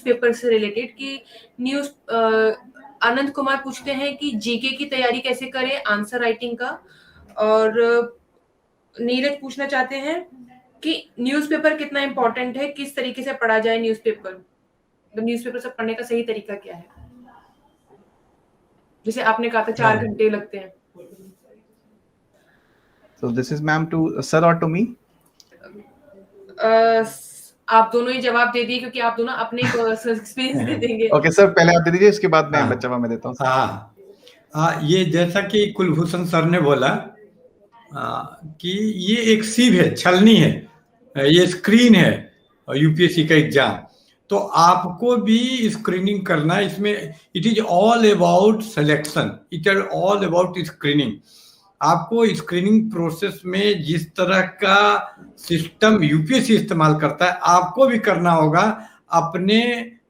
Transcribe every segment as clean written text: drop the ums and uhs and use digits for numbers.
Newspaper से related कि news Anand Kumar पूछते हैं कि जीके की तैयारी कैसे करें, आंसर राइटिंग का। और नीरज पूछना चाहते हैं कि न्यूज़पेपर कितना इंपॉर्टेंट है, किस तरीके से पढ़ा जाए न्यूज़पेपर, तो न्यूज़पेपर से पढ़ने का सही तरीका क्या है? जैसे आपने कहा था 4 घंटे लगते हैं। So this is ma'am to sir or to me? आप दोनों ही जवाब दे दिए क्योंकि आप दोनों अपने एक्सपीरियंस दे देंगे। ओके सर, पहले आप दे दीजिए, इसके बाद मैं बच्चा मैं देता हूँ। हाँ, ये जैसा कि कुलभूषण सर ने बोला कि ये एक सीव है, छलनी है, ये स्क्रीन है यूपीएससी का एग्जाम। तो आपको भी स्क्रीनिंग करना, इसमें it is all about selection, it is all about screening. आपको स्क्रीनिंग प्रोसेस में जिस तरह का सिस्टम यूपीएससी इस्तेमाल करता है, आपको भी करना होगा अपने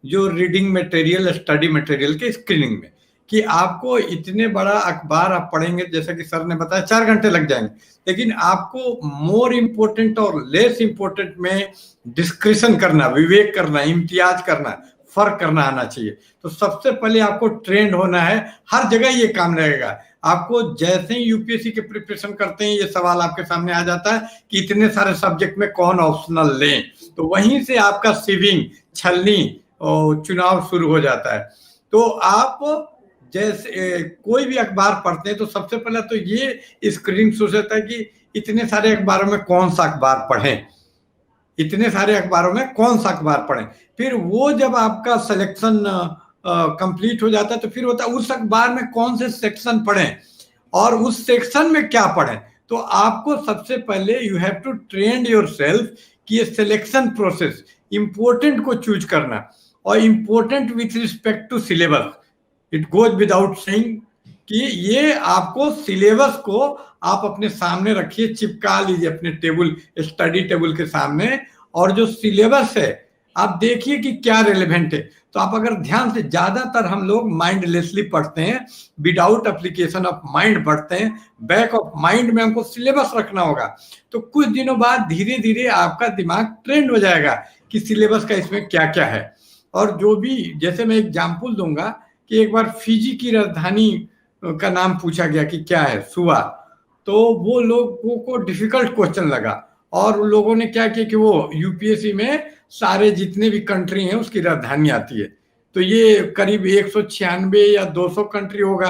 जो रीडिंग मटेरियल, स्टडी मटेरियल के स्क्रीनिंग में। कि आपको इतने बड़ा अखबार आप पढ़ेंगे, जैसा कि सर ने बताया 4 घंटे लग जाएंगे, लेकिन आपको मोर इम्पोर्टेंट और लेस इम्पोर्टेंट में डिस्क्रिशन करना, विवेक करना, इम्तियाज करना, फर्क करना आना चाहिए। तो सबसे पहले आपको ट्रेंड होना है, हर जगह ये काम लगेगा आपको। जैसे ही यूपीएससी के प्रिपरेशन करते हैं, ये सवाल आपके सामने आ जाता है कि इतने सारे सब्जेक्ट में कौन ऑप्शनल लें, तो वहीं से आपका सीविंग, छलनी और चुनाव शुरू हो जाता है। तो आप जैसे कोई भी अखबार पढ़ते हैं तो सबसे पहले तो ये स्क्रीनिंग सोचता है कि इतने सारे अखबारों में कौन सा अखबार पढ़ें, इतने सारे अखबारों में कौन सा अखबार पढ़ें। फिर वो जब आपका सिलेक्शन कंप्लीट हो जाता है तो फिर होता है उस अखबार में कौन से सेक्शन पढ़ें और उस सेक्शन में क्या पढ़ें। तो आपको सबसे पहले you have to train yourself कि ये सिलेक्शन प्रोसेस, इंपॉर्टेंट को चूज करना, और important with respect to syllabus. It goes without saying कि ये आपको सिलेबस को आप अपने सामने रखिए, चिपका लीजिए अपने टेबल, स्टडी टेबल के सामने, और जो सिलेबस है आप देखिए कि क्या रिलेवेंट है। तो आप अगर ध्यान से, ज्यादातर हम लोग माइंडलेसली पढ़ते हैं, विदाउट एप्लीकेशन ऑफ माइंड पढ़ते हैं। बैक ऑफ माइंड में हमको सिलेबस रखना होगा। तो कुछ दिनों बाद धीरे धीरे आपका दिमाग ट्रेंड हो जाएगा कि सिलेबस का इसमें क्या क्या है। और जो भी, जैसे मैं एग्जाम्पल दूंगा कि एक बार फिजी की राजधानी का नाम पूछा गया कि क्या है, सुआ। तो वो लोगों को डिफिकल्ट क्वेश्चन लगा और लोगों ने क्या किया कि वो यूपीएससी में सारे जितने भी कंट्री हैं उसकी राजधानी आती है, तो ये करीब 196 या 200 कंट्री होगा,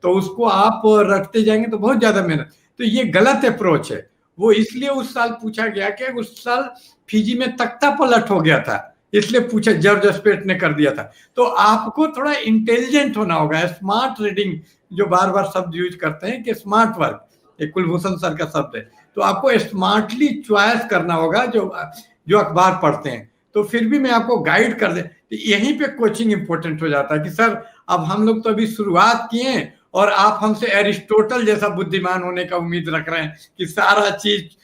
तो उसको आप रखते जाएंगे तो बहुत ज्यादा मेहनत। तो ये गलत अप्रोच है। वो इसलिए उस साल पूछा गया कि उस साल फिजी में तख्ता पलट हो गया था, इसलिए पूछा, जॉर्ज स्पेट ने कर दिया था। तो आपको थोड़ा इंटेलिजेंट होना होगा, स्मार्ट रीडिंग, जो बार बार शब्द यूज करते हैं कि स्मार्ट वर्क, ये कुलभूषण सर का शब्द है। तो आपको स्मार्टली चॉइस करना होगा जो अखबार पढ़ते हैं। तो फिर भी मैं आपको गाइड कर दे, तो यहीं पे कोचिंग इंपॉर्टेंट हो जाता है कि सर अब हम लोग तो अभी शुरुआत किए हैं और आप हमसे एरिस्टोटल जैसा बुद्धिमान होने का उम्मीद रख रहे हैं कि सारा चीज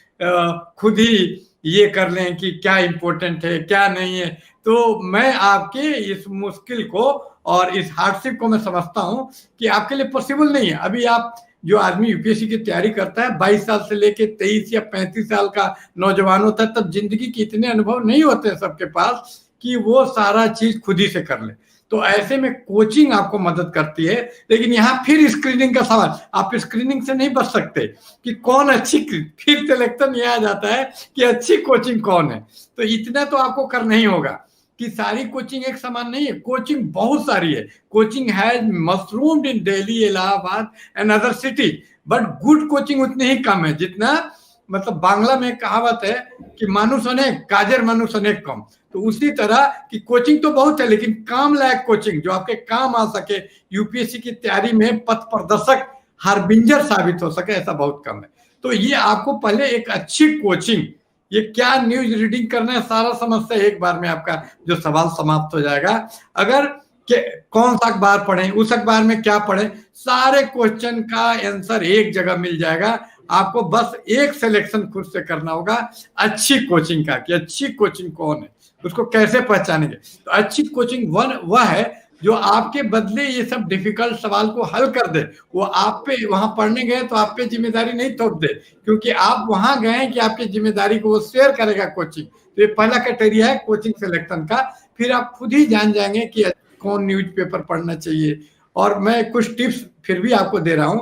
खुद ही ये कर लें कि क्या इंपॉर्टेंट है क्या नहीं है। तो मैं आपके इस मुश्किल को और इस हार्डशिप को मैं समझता हूं कि आपके लिए पॉसिबल नहीं है। अभी आप, जो आदमी यूपीएससी की तैयारी करता है 22 साल से लेके 23 या 35 साल का नौजवान होता है, तब जिंदगी के इतने अनुभव नहीं होते हैं सबके पास कि वो सारा चीज खुद ही से कर ले। तो ऐसे में कोचिंग आपको मदद करती है। लेकिन यहाँ फिर स्क्रीनिंग का सवाल, आप स्क्रीनिंग से नहीं बच सकते कि कौन अच्छी, फिर सिलेक्शन ये आ जाता है कि अच्छी कोचिंग कौन है। तो इतना तो आपको करना ही होगा कि सारी कोचिंग एक समान नहीं है, कोचिंग बहुत सारी है। Coaching has mushroomed in Delhi, Allahabad and other city, but good coaching उतनी ही कम है जितना, मतलब बांग्ला में कहावत है कि मानुष अनेक, काजर मानुष अनेक कम। तो उसी तरह की कोचिंग तो बहुत है, लेकिन काम लायक कोचिंग जो आपके काम आ सके, यूपीएससी की तैयारी में पथ प्रदर्शक, हारबिंजर साबित हो सके, ऐसा बहुत कम है। तो ये आपको पहले एक अच्छी कोचिंग, ये क्या न्यूज रीडिंग करना है, सारा समस्या एक बार में आपका जो सवाल समाप्त हो जाएगा। अगर कौन सा अखबार पढ़ें, उस अखबार में क्या पढ़ें, सारे क्वेश्चन का आंसर एक जगह मिल जाएगा। आपको बस एक सिलेक्शन खुद से करना होगा अच्छी कोचिंग का, कि अच्छी कोचिंग कौन है, उसको कैसे पहचानेंगे। तो अच्छी कोचिंग वह है जो आपके बदले ये सब डिफिकल्ट सवाल को हल कर दे। वो आप पे, वहां पढ़ने गए तो आप पे जिम्मेदारी नहीं थोप दे, क्योंकि आप वहां गए कि आपकी जिम्मेदारी को वो शेयर करेगा कोचिंग। तो ये पहला क्राइटेरिया है कोचिंग सिलेक्शन का। फिर आप खुद ही जान जाएंगे कि कौन न्यूज़पेपर पढ़ना चाहिए। और मैं कुछ टिप्स फिर भी आपको दे रहा हूं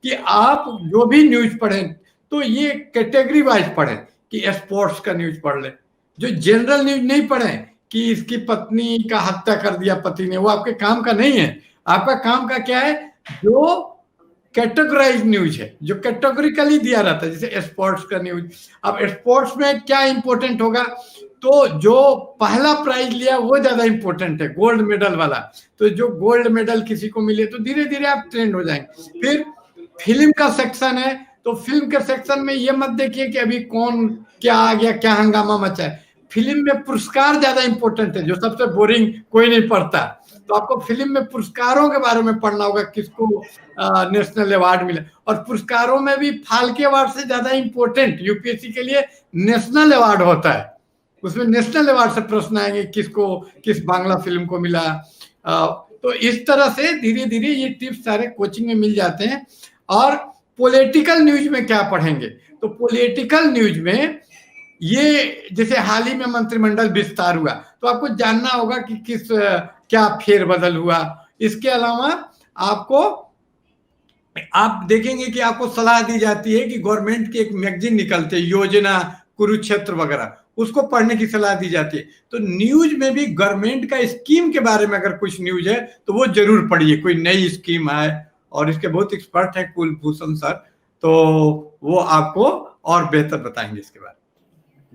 कि आप जो भी न्यूज पढ़ें तो ये कैटेगरी वाइज पढ़ें, कि स्पोर्ट्स का न्यूज पढ़ लें। जो जनरल न्यूज नहीं पढ़ें कि इसकी पत्नी का हत्या कर दिया पति ने, वो आपके काम का नहीं है। आपका काम का क्या है, जो कैटेगराइज न्यूज है, जो कैटेगोरिकली दिया रहता है, जैसे स्पोर्ट्स का न्यूज। अब स्पोर्ट्स में क्या इंपॉर्टेंट होगा, तो जो पहला प्राइज लिया वो ज्यादा इंपॉर्टेंट है, गोल्ड मेडल वाला। तो जो गोल्ड मेडल किसी को मिले तो धीरे धीरे आप ट्रेंड हो जाएंगे। फिर फिल्म का सेक्शन है, तो फिल्म के सेक्शन में ये मत देखिए कि अभी कौन क्या आ गया, क्या हंगामा मचा है। फिल्म में पुरस्कार ज्यादा इंपॉर्टेंट है, जो सबसे बोरिंग कोई नहीं पढ़ता। तो आपको फिल्म में पुरस्कारों के बारे में पढ़ना होगा, किसको नेशनल अवार्ड मिला। और पुरस्कारों में भी फाल्के अवार्ड से ज्यादा इंपॉर्टेंट यूपीएससी के लिए नेशनल अवार्ड होता है। उसमें नेशनल अवार्ड से प्रश्न आएंगे, किसको, किस बांग्ला फिल्म को मिला। तो इस तरह से धीरे धीरे ये टिप्स सारे कोचिंग में मिल जाते हैं। और पॉलिटिकल न्यूज में क्या पढ़ेंगे, तो पॉलिटिकल न्यूज में ये जैसे हाल ही में मंत्रिमंडल विस्तार हुआ, तो आपको जानना होगा कि किस क्या फेरबदल हुआ। इसके अलावा आपको, आप देखेंगे कि आपको सलाह दी जाती है कि गवर्नमेंट की एक मैगजीन निकलती है, योजना कुरुक्षेत्र वगैरह, उसको पढ़ने की सलाह दी जाती है। तो न्यूज में भी गवर्नमेंट का स्कीम के बारे में अगर कुछ न्यूज है तो वो जरूर पढ़िए। कोई नई स्कीम आए, और इसके बहुत एक्सपर्ट है कुलभूषण सर, तो वो आपको और बेहतर बताएंगे इसके बारे में।